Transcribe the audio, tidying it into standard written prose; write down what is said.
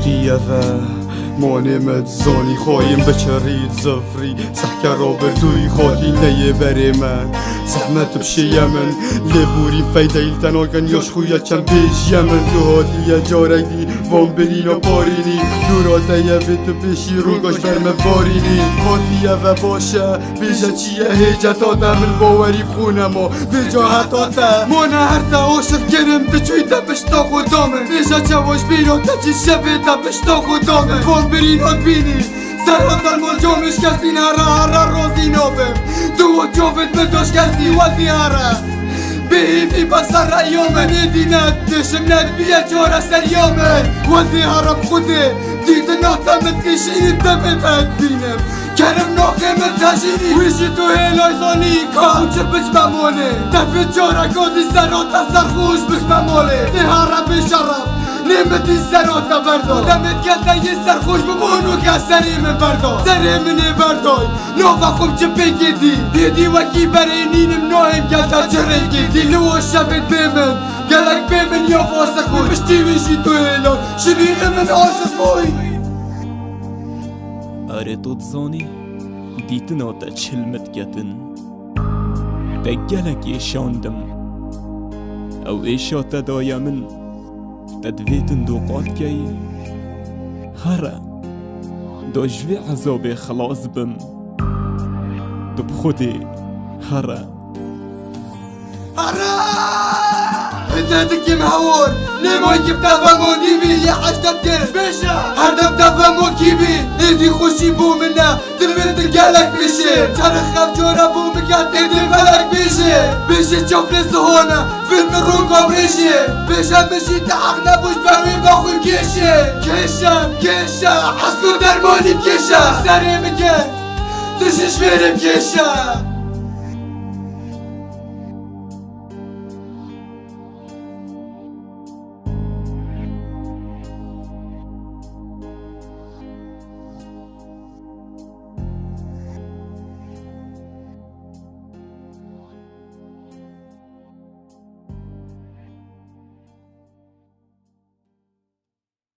قوتية مانمت زانی خواهیم بچرید زفری سحکر را بردوی خاطی نیه بره من زحمت بشه یمن لبوری فیده ایلتناگن یاش خویت چند پیش یمن تو هاتیه جارک دی وان برین و پارینی دوراتیه به تو بشی روگاش برمه بارینی هاتیه و باشه بیجه چیه هیجتا دمل باوری بخونه ما بیجا حتا تا مانه هر تا عاشق گرم دچوی تا بشتا خودامه بیجا چواش بیرا تا چی شوه تا بشتا خودامه برین ها بینی سرات المال جامش کسی هره روزی نابم تو جاوت بداش کسی ودی هره بهیفی بسر ایامه ندینت دشم ند بیه جاره سریامه ودی هره بخوده دیده ناتمت کشینی دمت بینم کرم ناقمت تشینی ویشی تو هیلای زانی کام چه بچ بمانه دفت جاره کادی سرات سر خوش بچ بمانه ده هره بشرف نمتی سراتا بردار دمت گلده یه سرخوش بمونو که سریم بردار سریم بردار نوفا خوب چه بگیدی دیدی وکی برای نینم نایم گلده چره گیدی لو شبت بیمن گلک بیمن یا واسه خوش بشتی ویشی تو هیلان شنیه من عاشق بوی آره تو تزانی دیتنا تا چلمت گتن تا گلک ایشاندم او ایشاتا دایا من تدفيتن دو قاتكي هرا دو جوي عذابي خلاص بم دو بخودي هرا انت تكي مهور لما يجيب تفهمو ديبي يا حاجتك بيشا هردم تفهمو كيبي ايدي خوشي بو منا تلمت القلق بيشي شرخ جورا بو مكان ايدي فلك بيشي تشوف لي هنا فيلم الرونقة بيشي بيشا بيشي تحقنا بوش بروي باخو كيشا حسكو درماني بكيشا سري مكان تشش فيري بكيشا